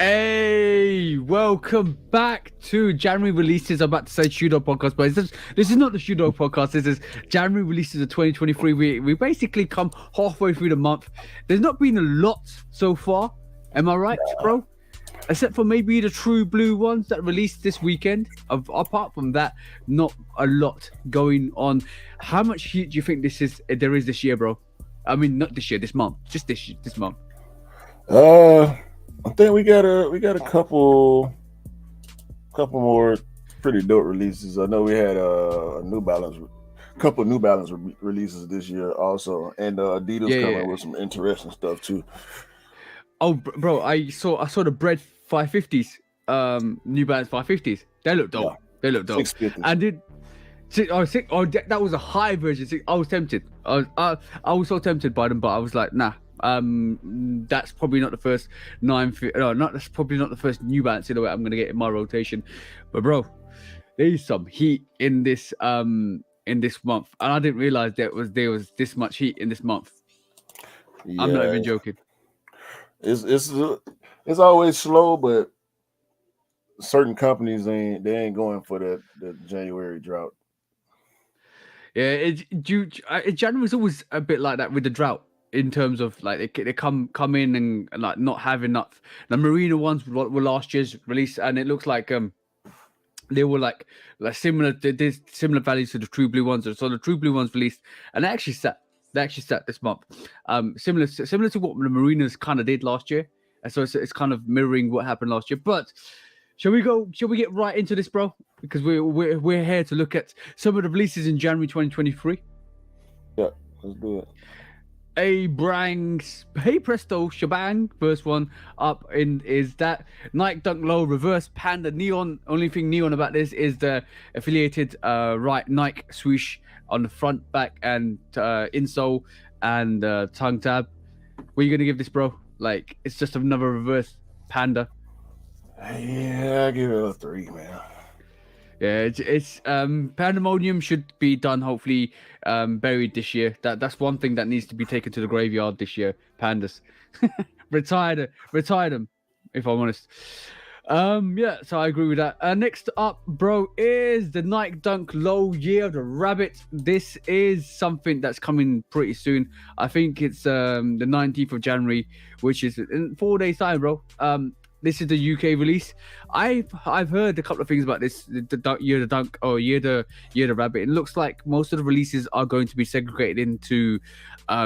Hey, welcome back to January releases. I'm about to say Shudo podcast, but this is not the Shudo podcast. This is January releases of 2023. We basically come halfway through the month. There's not been a lot so far. Am I right, bro? Except for maybe the True Blue ones that released this weekend. Apart from that, not a lot going on. How much heat do you think there is this year, bro? I mean, not this year, this month. Just this month. I think we got a couple more pretty dope releases. I know we had a couple New Balance releases this year also, and Adidas coming with some interesting stuff too. Oh, bro, I saw the Bread 550s, New Balance 550s. They look dope. Yeah. They look dope. 650s. And that was a high version. I was tempted. I was so tempted by them, but I was like, nah. That's probably not the first that's probably not the first New Balance silhouette I'm gonna get in my rotation. But bro, there's some heat in this month, and I didn't realize there was this much heat in this month. Yeah. I'm not even joking. It's always slow, but certain companies ain't going for the January drought. Yeah, January's always a bit like that with the drought. In terms of like they come in and like not have enough. The Marina ones were last year's release, and it looks like they were like similar. There's similar values to the True Blue ones. So the True Blue ones released, and they actually sat this month. Similar to what the Marinas kind of did last year, and so it's kind of mirroring what happened last year. But shall we get right into this, bro? Because we're here to look at some of the releases in January 2023. Yeah, let's do it. Hey presto, shebang. First one up is that Nike Dunk Low Reverse Panda Neon. Only thing neon about this is the affiliated right Nike swoosh on the front, back, and insole and tongue tab. What are you gonna give this, bro? Like, it's just another reverse Panda. Yeah, I give it a 3, man. Yeah, it's Pandemonium should be done, hopefully buried this year. That's one thing that needs to be taken to the graveyard this year. Pandas. retire them, if I'm honest. Yeah, so I agree with that. Next up, bro, is the Nike Dunk Low Year of the Rabbit. This is something that's coming pretty soon. I think it's the 19th of January, which is in 4 days time, bro. This is the UK release. I've heard a couple of things about this. The Year of the Dunk or Year of the Rabbit. It looks like most of the releases are going to be segregated into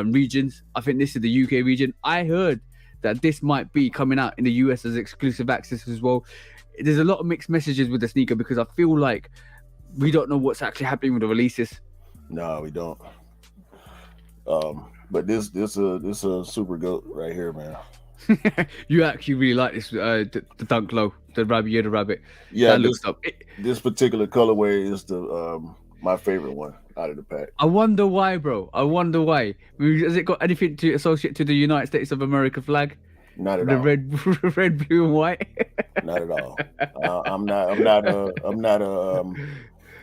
regions. I think this is the UK region. I heard that this might be coming out in the US as exclusive access as well. There's a lot of mixed messages with the sneaker because I feel like we don't know what's actually happening with the releases. No, we don't. But this a super goat right here, man. You actually really like this, the Dunk Low, the Rabbit, Year the Rabbit. Yeah, this particular colorway is the my favorite one out of the pack. I wonder why, bro. I wonder why. Has it got anything to associate to the United States of America flag? Not at all. The red, blue, and white. Not at all. I'm not a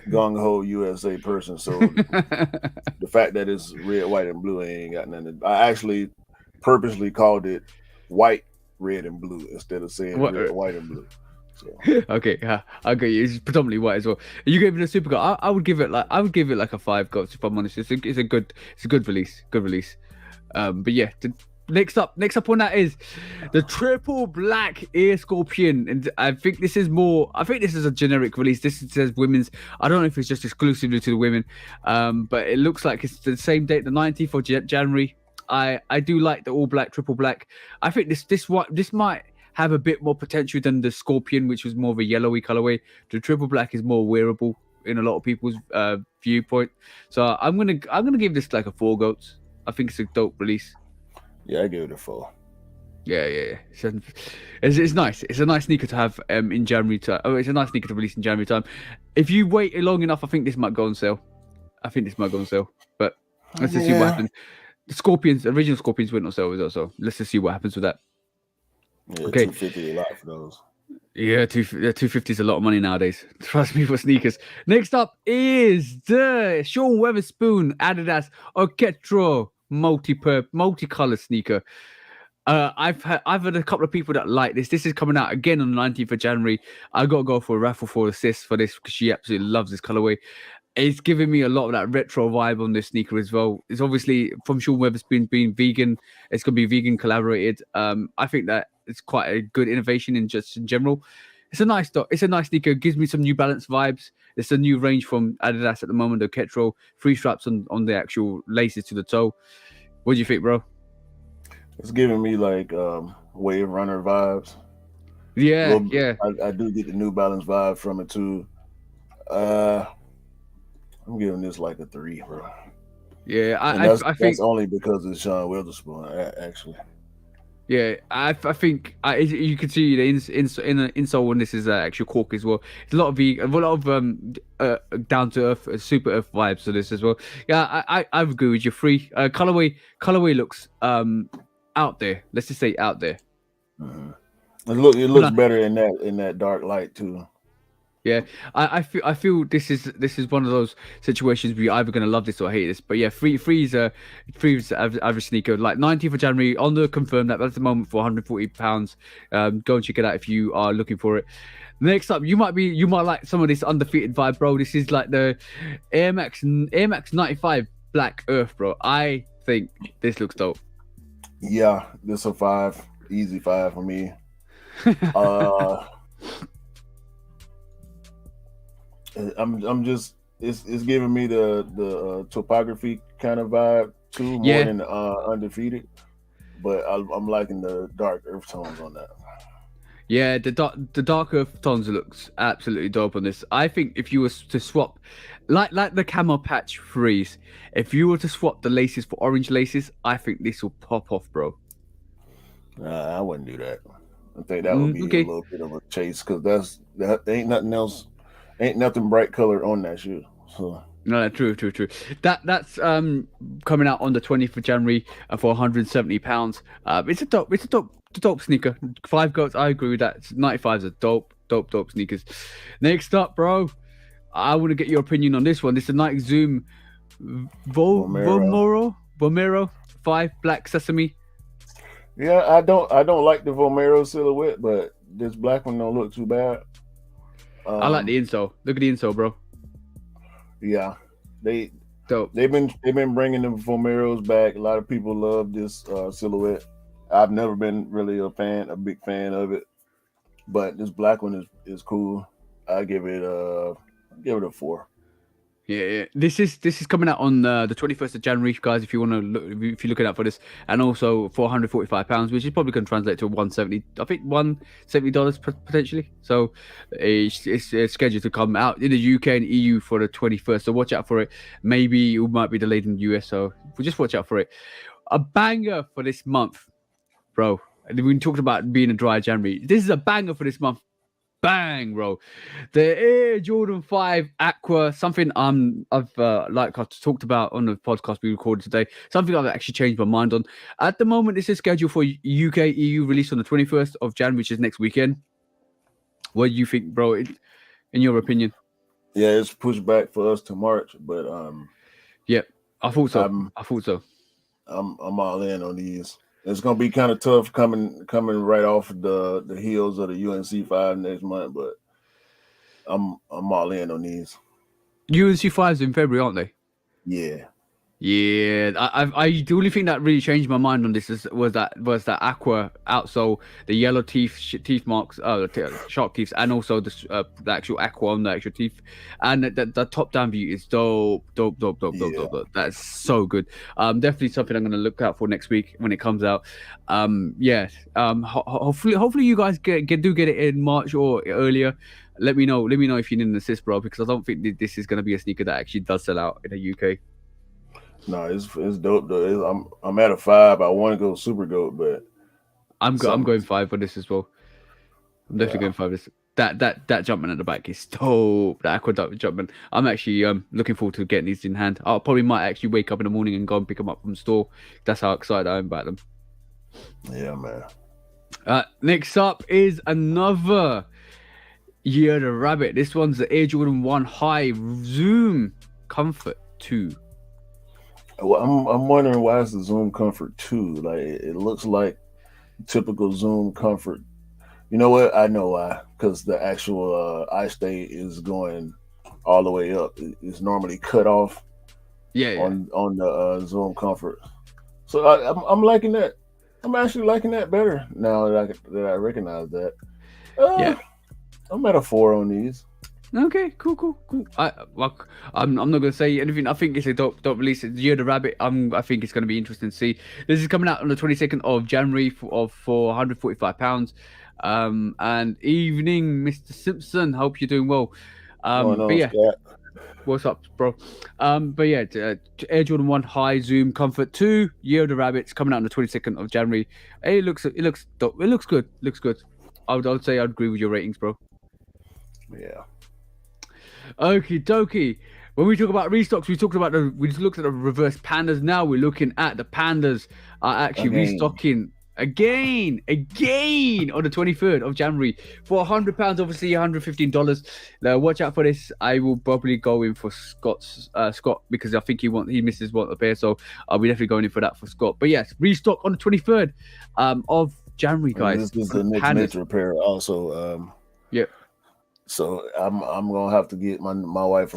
gung ho USA person. So the fact that it's red, white, and blue ain't got nothing. I actually purposely called it white, red, and blue instead of saying red, white, and blue. So. Okay, yeah, I agree. It's predominantly white as well. You gave it a super goat. I would give it like a 5 goats if I'm honest. It's a good release. Good release. But yeah, next up on that is the Triple Black Air Scorpion, and I think this is a generic release. This says women's. I don't know if it's just exclusively to the women, but it looks like it's the same date, the 19th of January. I do like the all black, triple black. I think this might have a bit more potential than the Scorpion, which was more of a yellowy colorway. The triple black is more wearable in a lot of people's viewpoint. So I'm gonna give this like a 4 goats. I think it's a dope release. Yeah, I give it a 4. Yeah. It's nice. It's a nice sneaker to have in January time. Oh, it's a nice sneaker to release in January time. If you wait long enough, I think this might go on sale. But let's just see what happens. The original Scorpions went on sale as well, so let's just see what happens with that. Yeah, okay. $250 a lot for those. Yeah, $250 is a lot of money nowadays. Trust me for sneakers. Next up is the Sean Weatherspoon Adidas Orchestro multicolor sneaker. I've had a couple of people that like this. This is coming out again on the 19th of January. I got to go for a raffle for assists for this because she absolutely loves this colorway. It's giving me a lot of that retro vibe on this sneaker as well. It's obviously from Sean Weatherspoon being vegan. It's going to be vegan collaborated. I think that it's quite a good innovation in general. It's a nice sneaker. It gives me some New Balance vibes. It's a new range from Adidas at the moment. The Ketro, 3 straps on the actual laces to the toe. What do you think, bro? It's giving me like Wave Runner vibes. Yeah. I do get the New Balance vibe from it too. I'm giving this like a 3, bro. Yeah, I think that's only because it's Sean Witherspoon, actually. Yeah, I think you can see the insole on this is actual cork as well. It's a lot of down to earth, super earth vibes to this as well. Yeah, I agree with you. Free colorway looks out there. Let's just say out there. Mm-hmm. It looks better in that dark light too. Yeah, I feel this is one of those situations where you're either gonna love this or hate this. But yeah, free is average sneaker, like 19th of January on the confirmed that. That's the moment for £140. Go and check it out if you are looking for it. Next up, you might like some of this undefeated vibe, bro. This is like the Air Max 95 Black Earth, bro. I think this looks dope. Yeah, this a 5, easy 5 for me. I'm just it's giving me the topography kind of vibe too, more than undefeated. But I'm liking the dark earth tones on that. Yeah, the dark earth tones looks absolutely dope on this. I think if you were to swap, like the camo patch freeze, if you were to swap the laces for orange laces, I think this will pop off, bro. I wouldn't do that. I think that would be a little bit of a chase because that ain't nothing else. Ain't nothing bright color on that shoe. So no, true. That's coming out on the 20th of January for £170. It's a dope sneaker. 5 goats. I agree with that. 95s are dope sneakers. Next up, bro, I want to get your opinion on this one. This is a Nike Zoom Vomero 5 Black Sesame. Yeah, I don't like the Vomero silhouette, but this black one don't look too bad. I like the insole. Look at the insole, bro. Yeah, they've dope. They've been bringing the Vomeros back. A lot of people love this silhouette. I've never been really a big fan of it, but this black one is cool. I give it a 4. Yeah. This is coming out on the 21st of January, guys. If you want to look, if you're looking out for this, and also for £145, which is probably going to translate to $170. I think $170 potentially. So it's scheduled to come out in the UK and EU for the 21st. So watch out for it. Maybe it might be delayed in the US. So we'll just watch out for it. A banger for this month, bro. We talked about being a dry January. This is a banger for this month. Bang, bro. The Air Jordan 5 Aqua, something I've like I talked about on the podcast we recorded today, something I've actually changed my mind on. At the moment, this is scheduled for UK EU release on the 21st of January, which is next weekend. What do you think, bro? In your opinion? Yeah, it's pushed back for us to March, but yeah, I thought so. I'm all in on these. It's gonna be kind of tough coming right off the heels of the UNC 5 next month, but I'm all in on these. UNC 5's in February, aren't they? Yeah. I the only thing that really changed my mind on this was that aqua outsole, the yellow teeth marks, shark teeth, and also the actual aqua on the actual teeth, and the top down view is dope. That's so good. Definitely something I'm gonna look out for next week when it comes out. Hopefully you guys get it in March or earlier. Let me know if you need an assist, bro, because I don't think this is gonna be a sneaker that actually does sell out in the UK. No, it's dope though. I'm at a 5. I want to go super goat, but I'm going 5 for this as well. I'm definitely going 5. This that Jumpman at the back is dope. That Aqueduct Jumpman. I'm actually looking forward to getting these in hand. I probably might actually wake up in the morning and go and pick them up from the store. That's how excited I am about them. Yeah, man. Next up is another Year the Rabbit. This one's the Air Jordan 1 High Zoom Comfort 2. Well, I'm wondering why it's the Zoom Comfort 2. Like it looks like typical Zoom Comfort. You know what? I know why. Because the actual eye stay is going all the way up. It's normally cut off Yeah, yeah. on the Zoom Comfort. So I'm liking that. I'm actually liking that better now that I recognize that. Yeah. Uh, I'm at a 4 on these. Okay, cool. I'm not gonna say anything. I think it's a dope release. It's Year of the Rabbit. I think it's gonna be interesting to see. This is coming out on the 22nd of January for 145 pounds. And evening, Mr. Simpson. Hope you're doing well. Going But on, yeah, Scott. what's up, bro? But yeah, Air Jordan 1 High Zoom Comfort 2 Year of the Rabbits coming out on the 22nd of January. It looks dope. It looks good. Looks good. I would say I'd agree with your ratings, bro. Yeah. Okie dokie. When we talk about restocks, we just looked at the reverse pandas. Now we're looking at the pandas are actually Again. restocking again on the 23rd of January for £100. Obviously, $115. Now watch out for this. I will probably go in for Scott because I think he misses one pair, so I'll be definitely going in for that for Scott. But yes, restock on the 23rd of January, guys. This is the next major pair also. Yep. So I'm gonna have to get my wife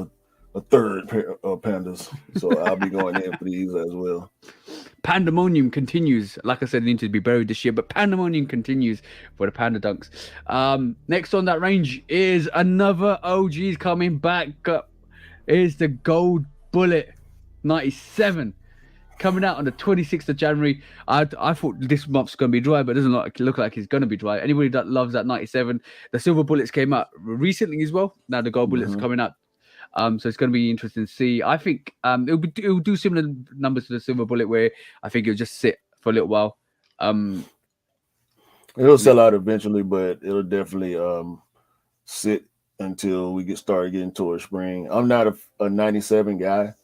a third pair of pandas. So I'll be going in for these as well. Pandemonium continues. Like I said, it needs to be buried this year, but pandemonium continues for the Panda Dunks. Next on that range is another OG's coming back up. Is the Gold Bullet 97 coming out on the 26th of January. I thought this month's going to be dry, but it doesn't look like it's going to be dry. Anybody that loves that 97, the Silver Bullets came out recently as well. Now the Gold Bullets are coming out. So it's going to be interesting to see. I think it'll do similar numbers to the Silver Bullet, where I think it'll just sit for a little while. It'll sell out eventually, but it'll definitely sit until we started getting towards spring. I'm not a 97 guy,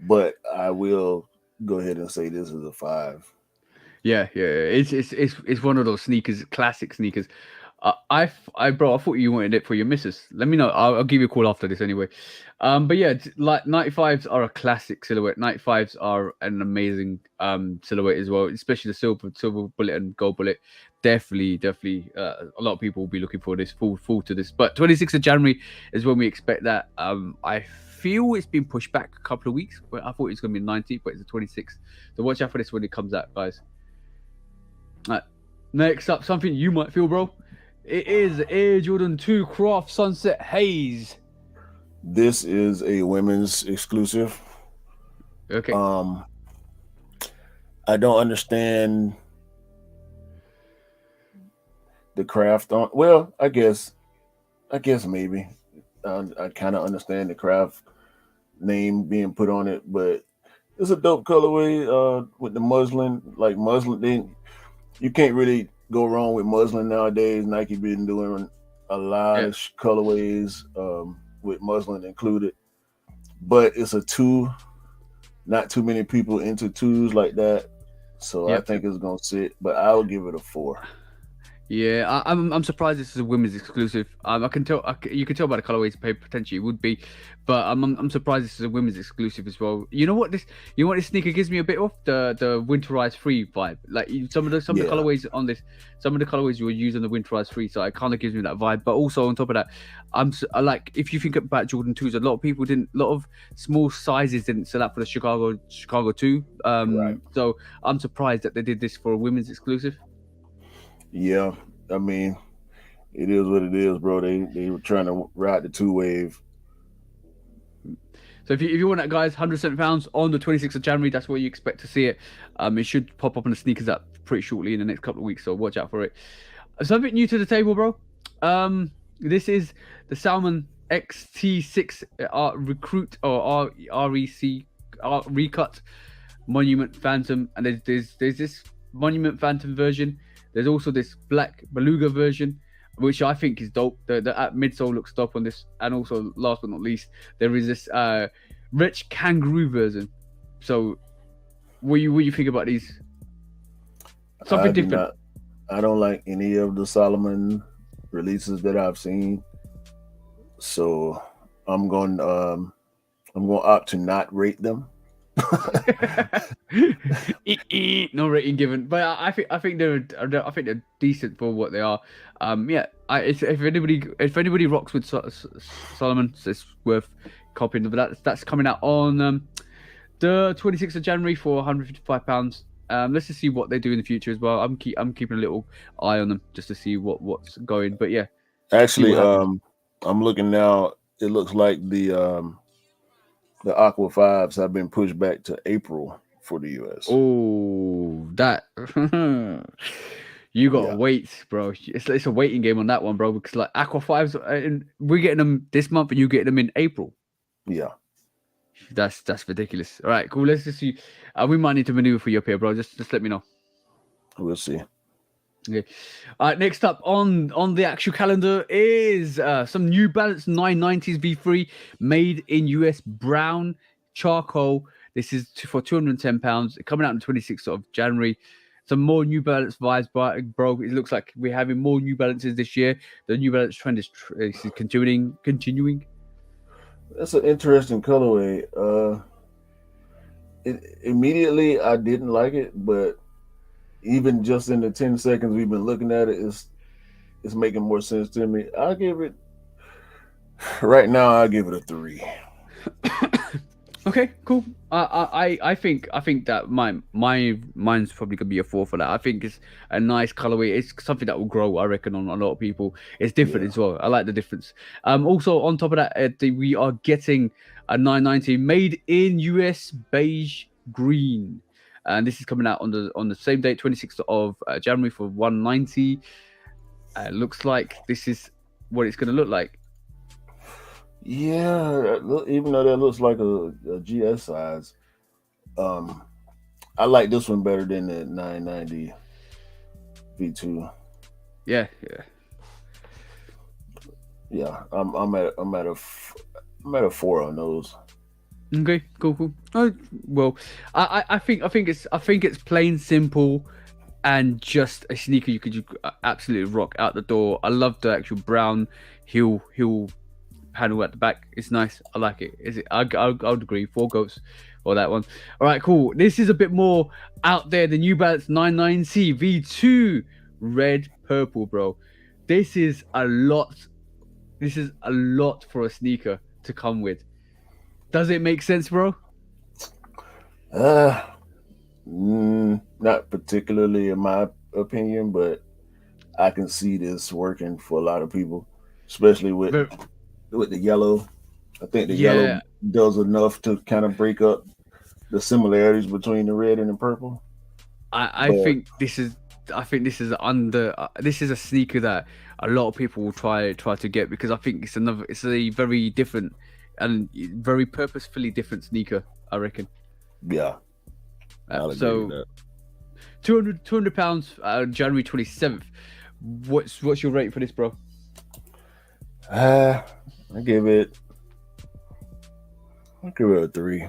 but I will go ahead and say this is a 5. Yeah. It's one of those sneakers, classic sneakers. I thought you wanted it for your missus. Let me know. I'll give you a call after this anyway. But yeah, like 95s are a classic silhouette. 95s are an amazing silhouette as well, especially the silver bullet and gold bullet. Definitely. A lot of people will be looking for this full to this. But 26th of January is when we expect that. I feel it's been pushed back a couple of weeks. But I thought it was going to be 90th, but it's the 26th. So watch out for this when it comes out, guys. All right. Next up, something you might feel, bro. It is Air Jordan 2 Craft Sunset Haze. This is a women's exclusive. Okay. I don't understand the craft on. Well, I guess maybe. I kind of understand the craft name being put on it, but it's a dope colorway with the muslin. Like muslin, you can't really go wrong with muslin nowadays. Nike been doing a lot of colorways with muslin included, but it's a 2. Not too many people into 2s like that, so I think it's gonna sit. But I'll give it a 4. Yeah, I'm surprised this is a women's exclusive. I can tell you can tell by the colorways potentially it would be, but I'm surprised this is a women's exclusive as well. You know what this sneaker gives me a bit of the Winterize 3 vibe. Like some of the colorways on this, some of the colorways you were using the Winterize 3, so it kind of gives me that vibe. But also on top of that, I like if you think about Jordan 2s, a lot of small sizes didn't sell out for the Chicago 2. Right. So I'm surprised that they did this for a women's exclusive. Yeah, I mean, it is what it is, bro. They were trying to ride the 2 wave. So if you want that, guys, £107 on the 26th of January, that's where you expect to see it. It should pop up on the sneakers app pretty shortly in the next couple of weeks, so watch out for it. Something new to the table, bro. This is the Salmon XT6 Recruit or Recut Monument Phantom, and there's this Monument Phantom version. There's also this black Beluga version, which I think is dope. The midsole looks dope on this. And also, last but not least, there is this rich kangaroo version. So, what do you think about these? Something different. I don't like any of the Salomon releases that I've seen. So, I'm going to opt to not rate them. No rating given, but I think they're decent for what they are. Yeah, if anybody rocks with Solomon, it's worth copying. But that's coming out on the 26th of January for £155. Let's just see what they do in the future as well. I'm keeping a little eye on them just to see what's going. But yeah, Actually, what happens. I'm looking now. It looks like the Aqua 5s have been pushed back to April for the US. Oh, that you got to Yeah. wait, bro. It's a waiting game on that one, bro. Because like Aqua Fives, we're getting them this month, and you getting them in April. Yeah. That's ridiculous. All right, cool. Let's just see. We might need to maneuver for you up here, bro. Just let me know. We'll see. Okay. Next up on the actual calendar is some New Balance 990s V3 made in US brown charcoal. This is for £210, coming out on the 26th of January. Some more New Balance vibes, bro. It looks like we're having more New Balances this year. The New Balance trend is continuing. That's an interesting colorway. Immediately I didn't like it, but even just in the 10 seconds we've been looking at it, it's making more sense to me. I'll give it right now. I'll give it a 3. Okay, cool. I think that mine's probably gonna be a 4 for that. I think it's a nice colorway. It's something that will grow, I reckon, on a lot of people. It's different as well. I like the difference. Also on top of that, we are getting a 990 made in US beige green, and this is coming out on the same date, 26th of January for 190. Looks like this is what it's gonna look like. Yeah, even though that looks like a GS size, I like this one better than the 990 V2. Yeah. I'm at a 4 on those. Okay, cool. Oh, well, I think it's plain simple and just a sneaker you could absolutely rock out the door. I love the actual brown heel panel at the back. It's nice. I like it. I would agree. 4 goats for that one. All right, cool. This is a bit more out there. The New Balance 99C V2 red purple, bro. This is a lot for a sneaker to come with. Does it make sense, bro? Not particularly in my opinion, but I can see this working for a lot of people, especially with the yellow. I think the yellow does enough to kind of break up the similarities between the red and the purple. I think this is this is a sneaker that a lot of people will try to get, because I think it's a very different and very purposefully different sneaker, I reckon. Yeah. So £200, January 27th. What's your rate for this, bro? I give it a 3.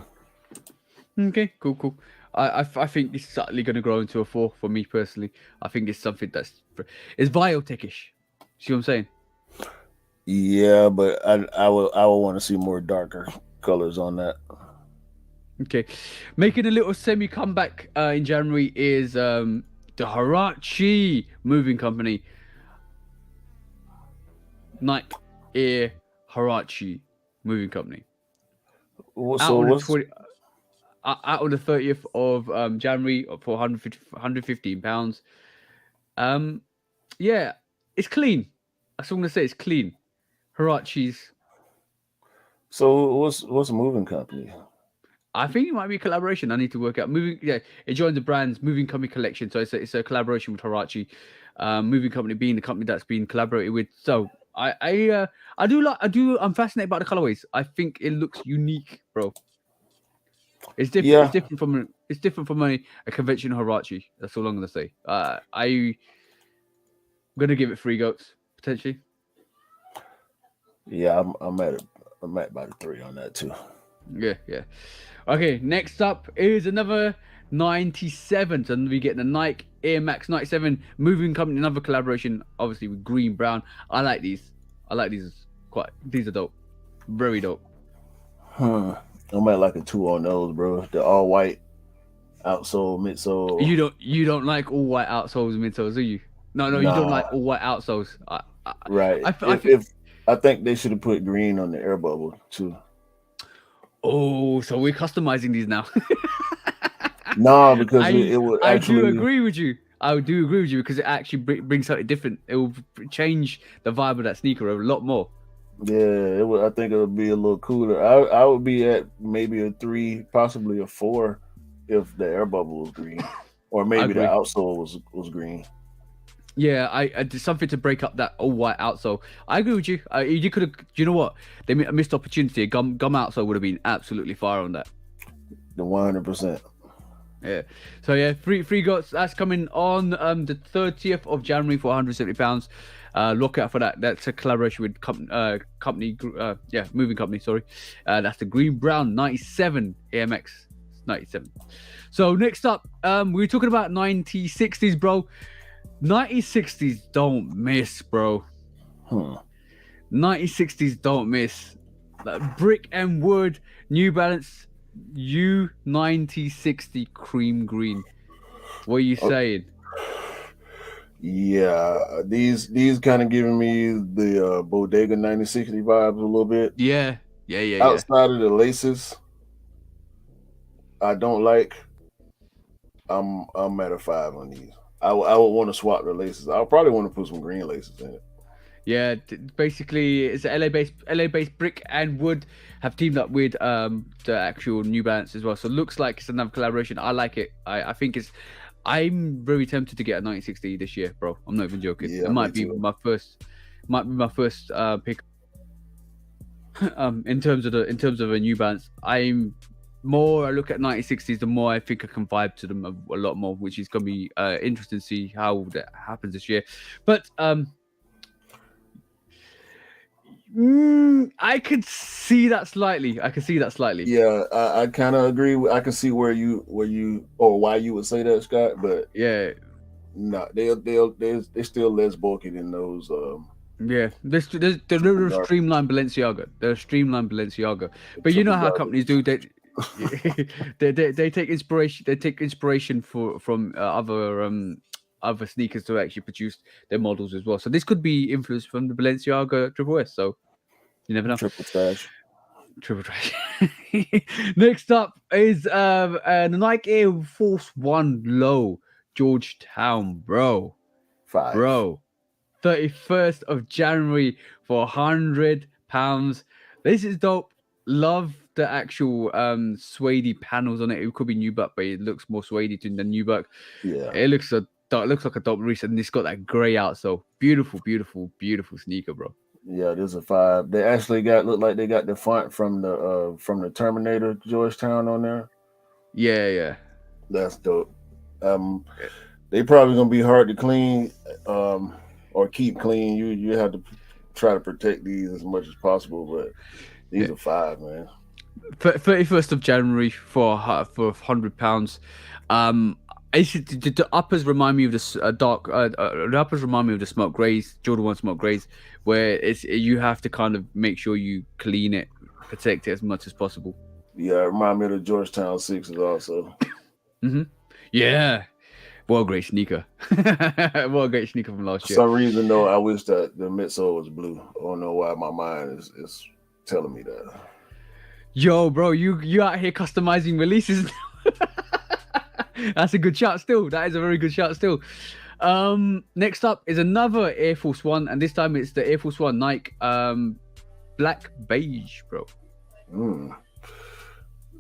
Okay, cool. I think it's certainly going to grow into a 4 for me personally. I think it's something it's Viotech-ish. See what I'm saying? Yeah, but I will want to see more darker colors on that. Okay, making a little semi comeback in January is the Huarache Moving Company. Nike Air Huarache Moving Company. Out on the 30th of January for £115. Yeah, it's clean. That's what I'm gonna say. It's clean. Huarache's. So what's a moving company? I think it might be a collaboration. I need to work out. It joins the brand's Moving Company collection, so it's a collaboration with Huarache. Moving Company being the company that's been collaborated with. So I'm fascinated by the colorways. I think it looks unique, bro. It's different. Yeah. It's different from a conventional Huarache. That's all I'm gonna say. I'm gonna give it 3 goats potentially. Yeah, I'm at about a 3 on that too. Yeah. Okay, next up is another 97. So we get the Nike Air Max 97 Moving Company, another collaboration, obviously with green brown. I like these. These are dope. Very dope. I'm at like a 2 on those, bro. The all white outsole, midsole. You don't like all white outsoles and midsoles, do you? No, you don't like Nah, all white outsoles. right. I think. If I think they should have put green on the air bubble too. Oh, so we're customizing these now. Nah, because I it would I do actually, agree with you. I do agree with you because it actually brings something different. It will change the vibe of that sneaker a lot more. yeah, it would. I think it would be a little cooler. I would be at maybe a 3, possibly a 4, if the air bubble was green, or I maybe the agree. outsole was green. Yeah, I did something to break up that all white outsole. I agree with you. You could have. You know what? They a missed opportunity. A gum outsole would have been absolutely fire on that. The 100%. Yeah. So yeah, free gots. That's coming on the 30th of January for £170. Look out for that. That's a collaboration with moving company. Sorry, that's the Green Brown 97 AMX 97. So next up, we were talking about 1960s, bro. 1960s don't miss, bro. 1960s don't miss. Like brick and wood, New Balance U9060 cream green. What are you saying? Yeah, these kind of giving me the Bodega 9060 vibes a little bit. Yeah. Outside of the laces, I don't like. I'm at a 5 on these. I would want to swap the laces. I'll probably want to put some green laces in it. Yeah, basically, it's LA based brick and wood have teamed up with the actual New Balance as well. So it looks like it's another collaboration. I like it. I think it's. I'm very tempted to get a 1960 this year, bro. I'm not even joking. Yeah, It me might be too. my first, pick. In terms of a New Balance, I'm more I look at 1960s, the more I think I can vibe to them a lot more, which is gonna be interesting to see how that happens this year. But I could see that slightly. I can see that slightly. Yeah, I kind of agree. I can see where you or why you would say that, Scott. But Yeah, no, they're still less bulky than those. yeah. They're streamlined Balenciaga. They're streamlined Balenciaga. But you know Triple how garbage. companies do that. They take inspiration. They take inspiration from other sneakers to actually produce their models as well. So this could be influenced from the Balenciaga Triple S. So you never know. Triple trash. Triple trash. Next up is the Nike Air Force One Low Georgetown, bro. 5. 31st of January for £100. This is dope. Love the actual suede panels on it. It could be nubuck, but it looks more suede than nubuck. Yeah. It looks like a dope release, and it's got that grey out. So beautiful sneaker, bro. Yeah, there's a 5. They actually look like they got the font from the Terminator Georgetown on there. Yeah. That's dope. They probably gonna be hard to clean, or keep clean. You have to try to protect these as much as possible, but these are 5, man. 31st of January for £100. The uppers remind me of this dark. The uppers remind me of the smoke grays, Jordan 1 smoke grays, where you have to kind of make sure you clean it, protect it as much as possible. Yeah, it remind me of the Georgetown 6s also. Yeah, what a great sneaker! What a great sneaker from last For year. some reason though, I wish that the midsole was blue. I don't know why my mind is telling me that. Yo, bro, you out here customizing releases. That's a good shout still. That is a very good shout still. Next up is another Air Force One, and this time it's the Air Force One Nike black beige, bro.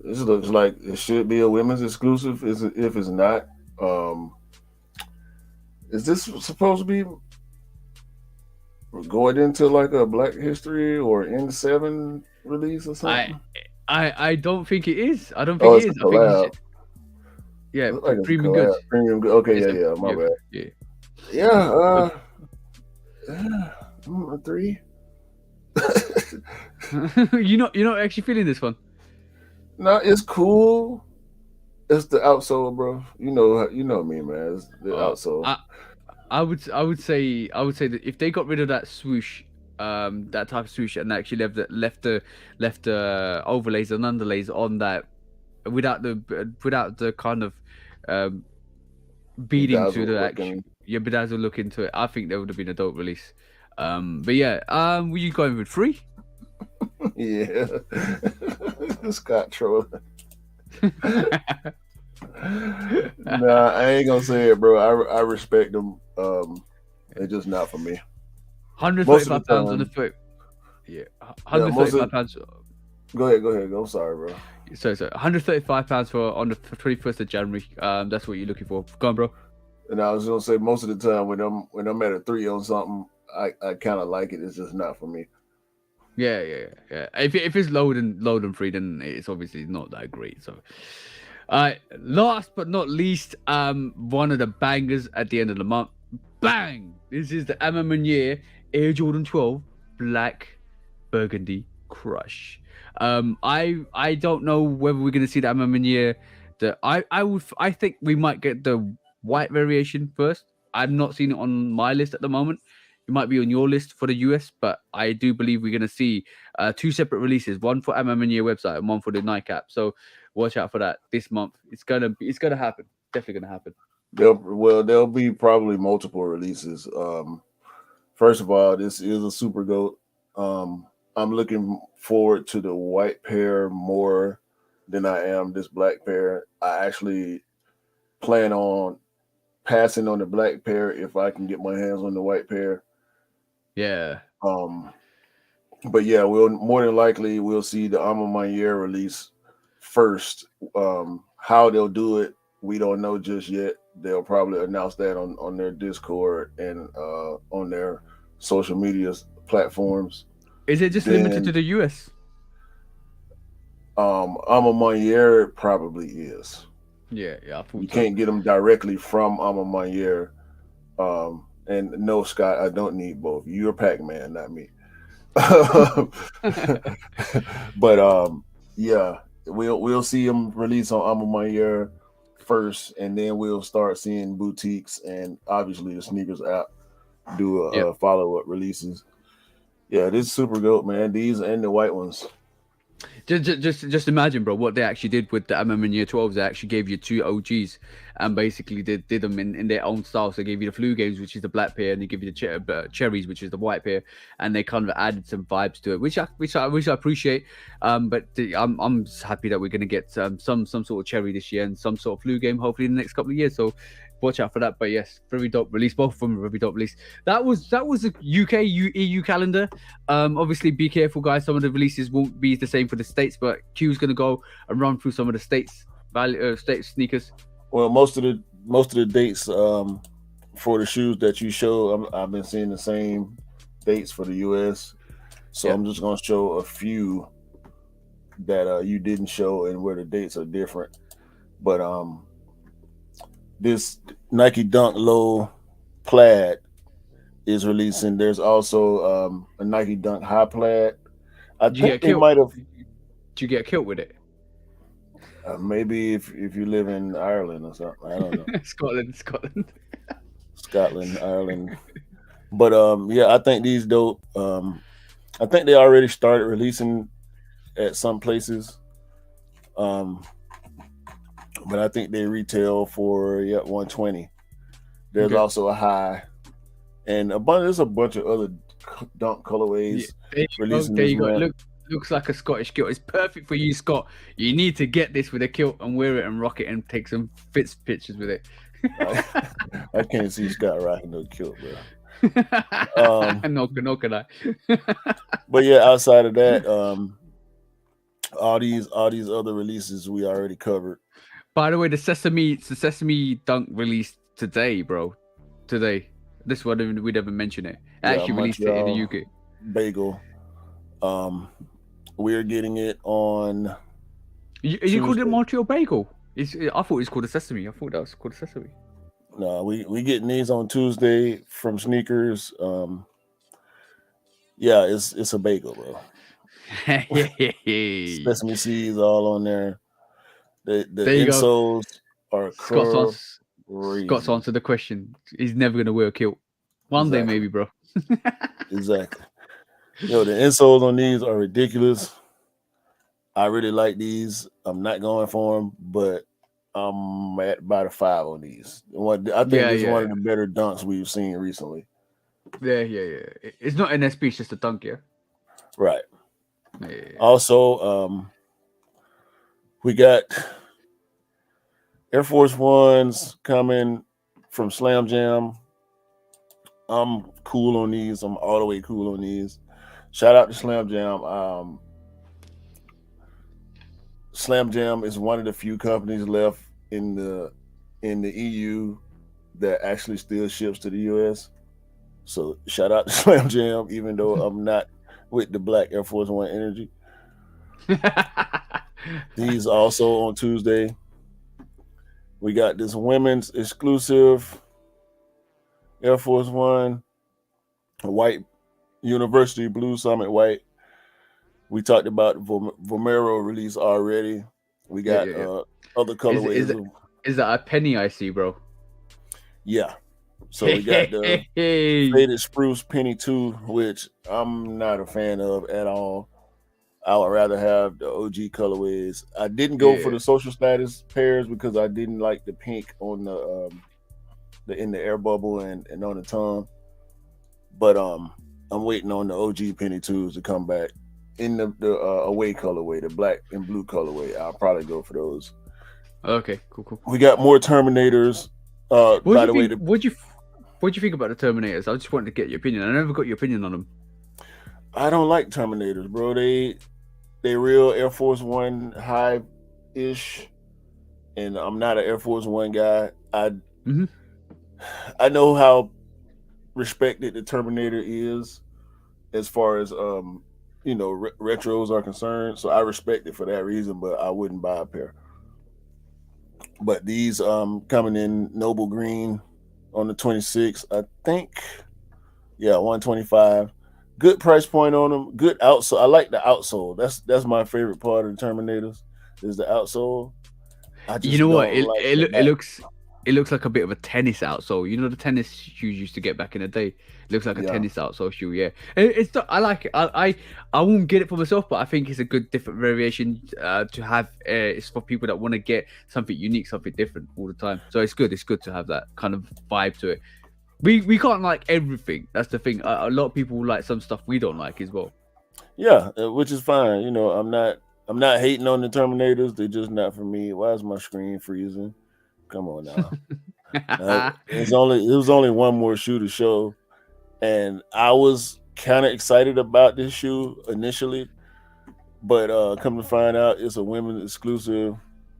This looks like it should be a women's exclusive. If it's not, is this supposed to be going into like a Black History or N7 release or something? I don't think it is. I don't think it is. I think it's like premium goods. Premium good. Okay, my bad. Yeah, a 3. You're not actually feeling this one. No, it's cool. It's the outsole, bro. You know me, man. It's the outsole. I would say that if they got rid of that swoosh that type of swoosh, and actually left the overlays and underlays on that without the kind of um beading to Bedazzled the actual looking. bedazzle look into it. I think that would have been a dope release. But yeah, were you going with 3? Yeah. Scott trolling. Nah, I ain't gonna say it, bro. I respect them. It's just not for me. Most of the £135 on the time, foot. Yeah, yeah. Most of £135. Go ahead. Go. I'm sorry, bro. So £135 for on the 21st of January. That's what you're looking for. Go on, bro. And I was gonna say most of the time when I'm at a 3 on something, I kind of like it. It's just not for me. Yeah. If it's low and free, then it's obviously not that great. So, last but not least, one of the bangers at the end of the month. Bang! This is the Emma Meunier Air Jordan 12 Black Burgundy Crush. I don't know whether we're gonna see the Emma Meunier. I think we might get the white variation first. I've not seen it on my list at the moment. It might be on your list for the US, but I do believe we're going to see 2 separate releases, one for Emma Meunier website and one for the nightcap. So watch out for that this month. It's gonna happen. Definitely gonna happen. There'll be probably multiple releases. First of all, this is a super goat. I'm looking forward to the white pair more than I am this black pair. I actually plan on passing on the black pair if I can get my hands on the white pair. Yeah. But yeah, we'll more than likely we'll see the Alma Meunier release first. How they'll do it, we don't know just yet. They'll probably announce that on their Discord and on their social media platforms. Is it just limited to the US? Alma Meunier probably is. Yeah. I thought You so. can't get them directly from Alma Meunier. And no, Scott, I don't need both. You're Pac-Man, not me. But yeah, we'll see them release on Alma Meunier first, and then we'll start seeing boutiques and obviously the sneakers app do a follow-up releases. Yeah, this is super goat, man. These and the white ones. Just imagine, bro, what they actually did with the Emma Meunier 12s. They actually gave you 2 OGs and basically did them in their own style. So they gave you the Flu Games, which is the black pair, and they give you the Cherries, which is the white pair, and they kind of added some vibes to it, which I appreciate. But I'm just happy that we're gonna get some sort of Cherry this year and some sort of Flu Game hopefully in the next couple of years. So watch out for that. But yes, very dope release. Both of them very dope release. That was a UK EU calendar. Obviously be careful, guys. Some of the releases won't be the same for the States, but Q's gonna go and run through some of the States sneakers. Well, most of the dates for the shoes that you show, I've been seeing the same dates for the US. So I'm just gonna show a few that you didn't show and where the dates are different. But this Nike Dunk Low plaid is releasing. There's also a Nike Dunk High plaid. I think they might have. Did you get a kilt with it? Maybe if you live in Ireland or something. I don't know. Scotland, Ireland. But yeah, I think these dope. I think they already started releasing at some places. But I think they retail for $120. There's also a high, and there's a bunch of other dunk colorways releasing. There you go. Looks like a Scottish kilt. It's perfect for you, Scott. You need to get this with a kilt and wear it and rock it and take some pictures with it. I can't see Scott rocking no kilt, bro. No, can I? But yeah, outside of that, all these other releases we already covered. By the way, the Sesame Dunk released today, bro. Today. This one we never mentioned it. Actually released it in the UK. Bagel. We're getting it on. You called it Montreal Bagel? I thought it was called a Sesame. I thought that was called a Sesame. No, we getting these on Tuesday from Sneakers. Yeah, it's a bagel, bro. Sesame seeds all on there. The insoles are Scott's answered the question. He's never gonna wear a kilt. One day maybe, bro. Exactly. Yo, the insoles on these are ridiculous. I really like these. I'm not going for them, but I'm at about a 5 on these. I think Yeah, this is one yeah, of the better dunks we've seen recently. yeah. It's not an SB, it's just a dunk, yeah. Right. Yeah. Also, we got Air Force Ones coming from Slam Jam. I'm cool on these. I'm all the way cool on these. Shout out to Slam Jam. Slam Jam is one of the few companies left in the EU that actually still ships to the US. So shout out to Slam Jam, even though I'm not with the Black Air Force One energy. These also on Tuesday. We got this women's exclusive Air Force One, white University Blue Summit white. We talked about Vomero release already. We got Yeah. other colorways. Is that a penny I see, bro? Yeah. So we got the Faded Spruce Penny 2, which I'm not a fan of at all. I would rather have the OG colorways. I didn't go for the social status pairs because I didn't like the pink on the in the air bubble and on the tongue. But I'm waiting on the OG Penny 2s to come back in the away colorway, the black and blue colorway. I'll probably go for those. Okay, cool. We got more Terminators. By the way, what'd you think about the Terminators? I just wanted to get your opinion. I never got your opinion on them. I don't like Terminators, bro. They real Air Force One high ish, and I'm not an Air Force One guy. I know how respected the Terminator is as far as retros are concerned, so I respect it for that reason, but I wouldn't buy a pair. But these coming in Noble Green on the 26th, I think. Yeah, 125. Good price point on them. Good outsole. I like the outsole. That's my favorite part of the Terminators is the outsole. I just it looks like a bit of a tennis outsole. You know the tennis shoes used to get back in the day. It looks like a tennis outsole shoe. Yeah, it's not, I like it. I won't get it for myself, but I think it's a good different variation to have. It's for people that want to get something unique, something different all the time. So it's good. It's good to have that kind of vibe to it. We can't like everything. That's the thing. A lot of people like some stuff we don't like as well. Yeah, which is fine. I'm not hating on the Terminators. They're just not for me. Why is my screen freezing? Come on now. It was only one more shoe to show, and I was kind of excited about this shoe initially, but come to find out, it's a women's exclusive.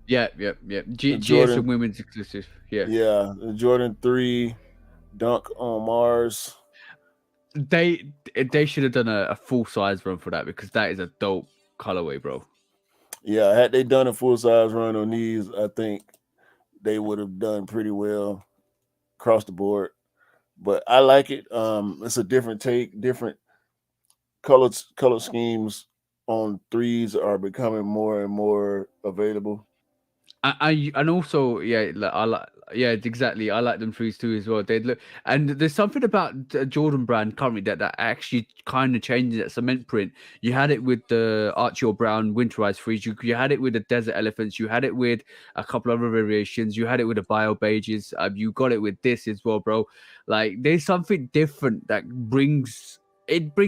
Yeah. GS women's exclusive. Yeah. Yeah, the Jordan 3 Dunk on Mars. They should have done a full size run for that because that is a dope colorway, bro. Yeah, had they done a full size run on these, I think they would have done pretty well across the board. But I like it. It's a different take, different color schemes on threes are becoming more and more available. And also exactly. I like them threes too as well. They look, and there's something about the Jordan brand currently that actually kind of changes that cement print. You had it with the Archie Brown winterized threes. You had it with the Desert Elephants. You had it with a couple other variations. You had it with the Bio Beiges. You got it with this as well, bro. Like there's something different that brings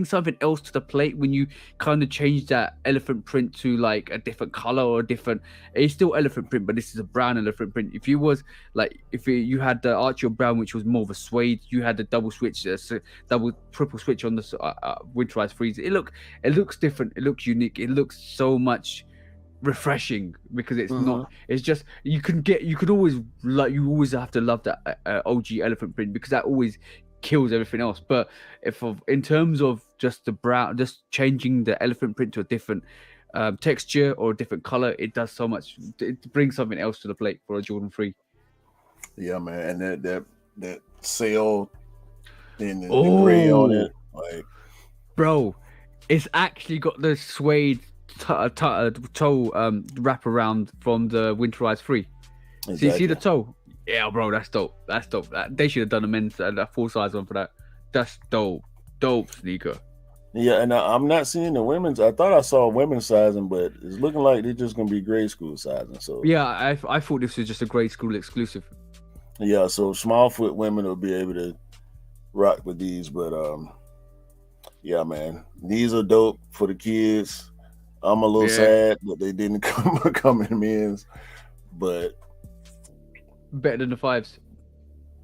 something else to the plate when you kind of change that elephant print to like a different color or a different. It's still elephant print, but this is a brown elephant print. If you you had the Archie Brown, which was more of a suede, you had the double switch, triple switch on the winterized freeze. It looks different. It looks unique. It looks so much refreshing because it's not. It's just you always have to love that OG elephant print because that always kills everything else. But in terms of just the brown, just changing the elephant print to a different texture or a different color, it does so much. It brings something else to the plate for a Jordan 3. Yeah, man, and that sail and the gray on it, like, bro, it's actually got the suede toe wrap around from the winterized 3. Exactly. So you see the toe. Yeah, bro, that's dope. That's dope. They should have done a men's full size one for that. That's dope. Dope sneaker. Yeah, and I'm not seeing the women's. I thought I saw women's sizing, but it's looking like they're just gonna be grade school sizing. So Yeah, I thought this was just a grade school exclusive. yeah, so small foot women will be able to rock with these. But yeah, man, these are dope for the kids. I'm a little Yeah, sad that they didn't come in men's, but better than the fives.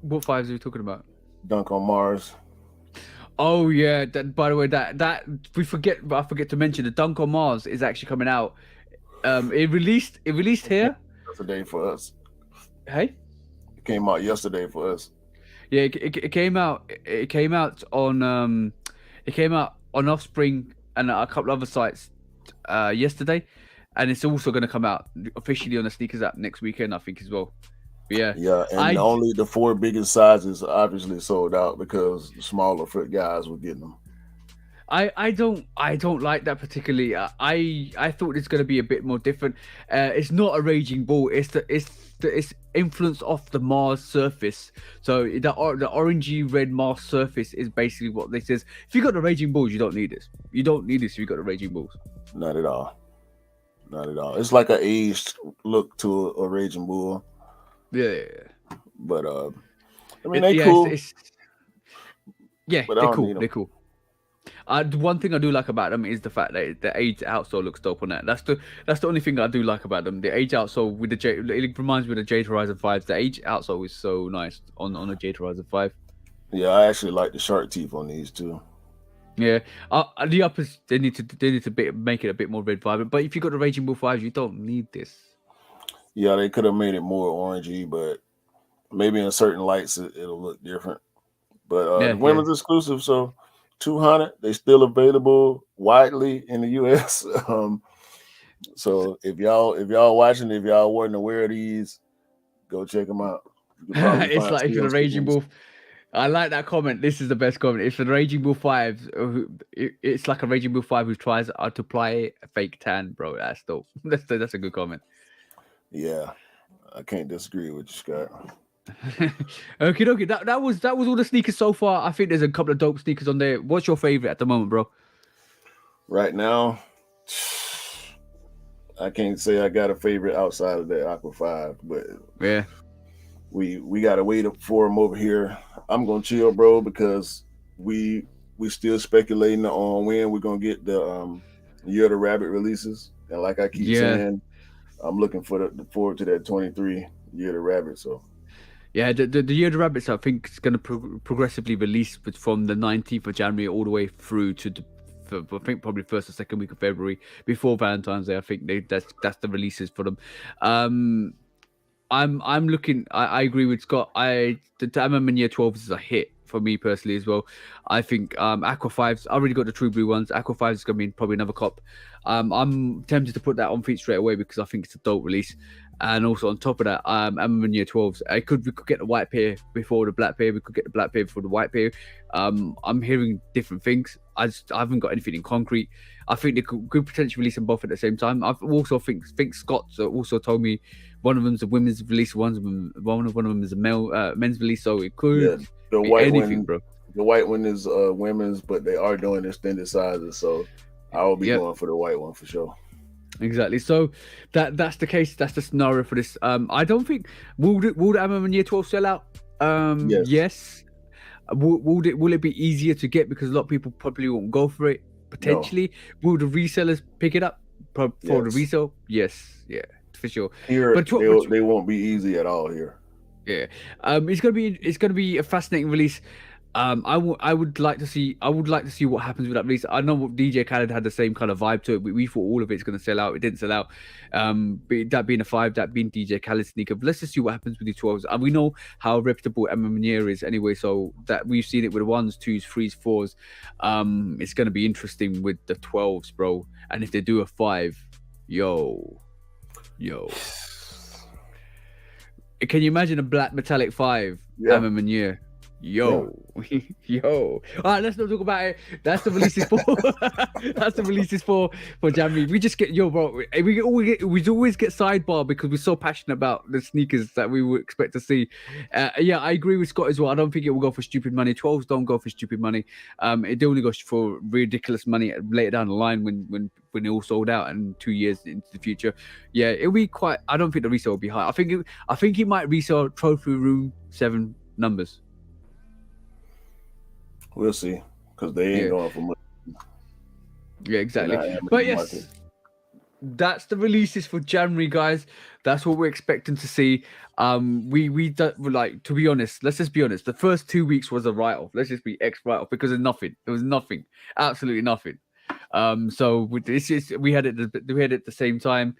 What fives are we talking about? Dunk on Mars. Oh yeah. By the way, that we forget. I forget to mention the Dunk on Mars is actually coming out. It released here. Yesterday for us. Hey. It came out yesterday for us. Yeah, it came out. It came out on Offspring and a couple other sites yesterday, and it's also going to come out officially on the sneakers app next weekend, I think, as well. But yeah, Yeah, and only the 4 biggest sizes obviously sold out because the smaller foot guys were getting them. I don't like that particularly. I thought it's going to be a bit more different. It's not a raging bull. It's influence off the Mars surface. So the orangey red Mars surface is basically what they says. If you got the raging bulls, you don't need this. You don't need this if you got the raging bulls. Not at all. Not at all. It's like an aged look to a raging bull. Yeah. But I mean, they cool. Yeah, but I they're don't cool. need 'em. They're cool. The one thing I do like about them is the fact that the aged outsole looks dope on that. That's the only thing I do like about them. The aged outsole with it reminds me of the Jade Horizon 5. The aged outsole is so nice on a Jade Horizon 5. Yeah, I actually like the shark teeth on these too. Yeah, the uppers they need to make it a bit more red vibrant. But if you got the Raging Bull 5s, you don't need this. Yeah, they could have made it more orangey, but maybe in certain lights it'll look different. But the women's exclusive, so 200, they still available widely in the US. So if y'all watching, if y'all weren't aware of these, go check them out. It's like if you're the Raging Bull. I like that comment. This is the best comment. If the Raging Bull 5s, it's like a Raging Bull 5 who tries to apply a fake tan, bro. That's dope. That's a good comment. Yeah, I can't disagree with you, Scott. Okay. That was all the sneakers so far. I think there's a couple of dope sneakers on there. What's your favorite at the moment, bro? Right now, I can't say I got a favorite outside of the Aqua 5, but yeah, we gotta wait for them over here. I'm gonna chill, bro, because we still speculating on when we're gonna get the Year of the Rabbit releases, and like I keep saying, I'm looking forward to that 23 Year of the Rabbit. So yeah, the Year of the Rabbits, I think, is going to progressively release from the 19th of January all the way through to I think probably first or second week of February before Valentine's Day. I think that's the releases for them. I'm looking. I agree with Scott. The MM Year 12s is a hit for me personally as well. I think Aqua 5s. I already got the True Blue ones. Aqua 5s is gonna be probably another cop. I'm tempted to put that on feet straight away because I think it's a dope release. And also on top of that, MM Year 12s. We could get the white pair before the black pair. We could get the black pair before the white pair. I'm hearing different things. I haven't got anything in concrete. I think they could potentially release them both at the same time. I also think Scott's also told me one of them's a women's release, one of them is a men's release. So it could the be white anything, one, bro. The white one is women's, but they are doing extended sizes. So I will be going for the white one for sure. Exactly. So that's the case. That's the scenario for this. I don't think will the MM Year 12 sell out? Yes. Will it be easier to get because a lot of people probably won't go for it? Potentially. No. Will the resellers pick it up for the resale? Yes. Yeah, for sure. Here, but they won't be easy at all here. Yeah. It's gonna be a fascinating release. I would like to see what happens with that release. I know DJ Khaled had the same kind of vibe to it. We thought all of it's going to sell out. It didn't sell out. But that being a 5, that being DJ Khaled sneaker. But let's just see what happens with the 12s. And we know how reputable MM Year is anyway. So that we've seen it with 1s, 2s, 3s, 4s. It's going to be interesting with the 12s, bro. And if they do a 5, yo. Can you imagine a black metallic 5 MM Year? Yo. Yo. All right, let's not talk about it. That's the releases for. That's the releases for January. We just get bro. We always get sidebar because we're so passionate about the sneakers that we would expect to see. Yeah, I agree with Scott as well. I don't think it will go for stupid money. 12s don't go for stupid money. It only goes for ridiculous money later down the line when it all sold out and 2 years into the future. Yeah, it'll be quite. I don't think the resale will be high. I think it might resell Trophy Room 7 numbers. We'll see, because they ain't going for money. Yeah, exactly. But yes, that's the releases for January, guys. That's what we're expecting to see. We like, to be honest. Let's just be honest. The first 2 weeks was a write-off. Let's just be write-off because of nothing. There was nothing, absolutely nothing. So we had it at the same time.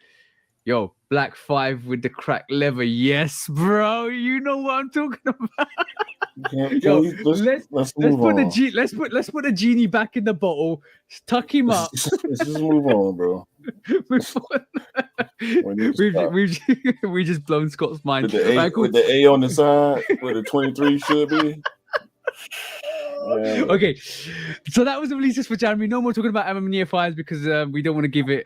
Yo, Black 5 with the cracked leather. Yes, bro. You know what I'm talking about. Yo, let's put the genie back in the bottle. Tuck him up. Let's just move on, bro. we just blown Scott's mind. With the A on the side, where the 23 should be. Okay, so that was the releases for January. No more talking about Near 5s because we don't want to give it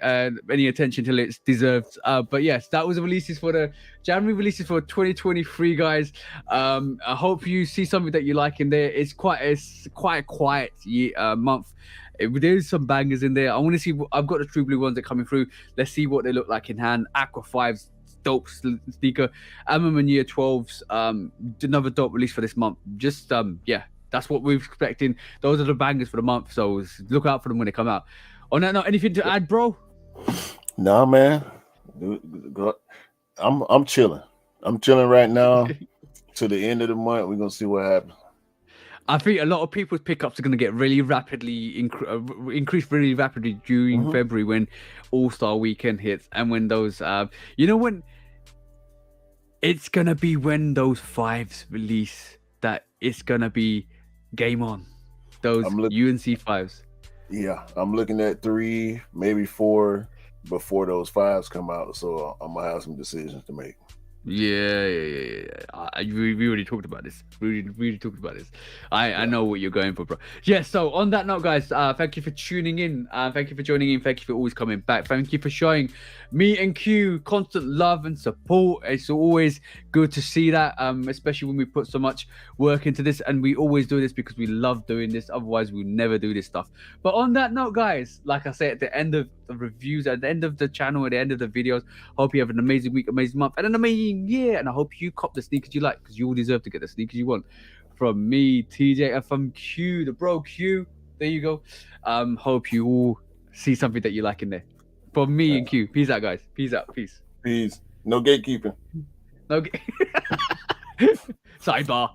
any attention till it's deserved. But yes, that was the releases for the January releases for 2023, guys. I hope you see something that you like in there. It's quite a quiet month. There's some bangers in there. I want to see. I've got the True Blue ones that are coming through. Let's see what they look like in hand. Aqua 5s. Dope sneaker. Near 12s. Another dope release for this month. Just yeah. That's what we're expecting. Those are the bangers for the month. So look out for them when they come out. On that note, anything to add, bro? Nah, man. I'm chilling. I'm chilling right now. To the end of the month, we're gonna see what happens. I think a lot of people's pickups are going to get really rapidly increase really rapidly during February when All-Star Weekend hits, and when those when it's gonna be when those 5s release that it's gonna be game on. Those UNC 5s. Yeah, I'm looking at 3, maybe 4 before those 5s come out. So I'm gonna have some decisions to make. Yeah. We already talked about this. We really talked about this. I know what you're going for, bro. Yeah, so on that note, guys, thank you for tuning in. Thank you for joining in. Thank you for always coming back. Thank you for showing me and Q constant love and support. It's always good to see that, especially when we put so much work into this. And we always do this because we love doing this. Otherwise, we never do this stuff. But on that note, guys, like I said, at the end of the reviews, at the end of the channel, at the end of the videos, hope you have an amazing week, amazing month, and an amazing year. And I hope you cop the sneakers you like, because you all deserve to get the sneakers you want. From me, TJ, and from Q, the bro Q. There you go. Hope you all see something that you like in there. From me and Q. Peace out, guys. Peace out. Peace. Peace. No gatekeeping. No. Sidebar.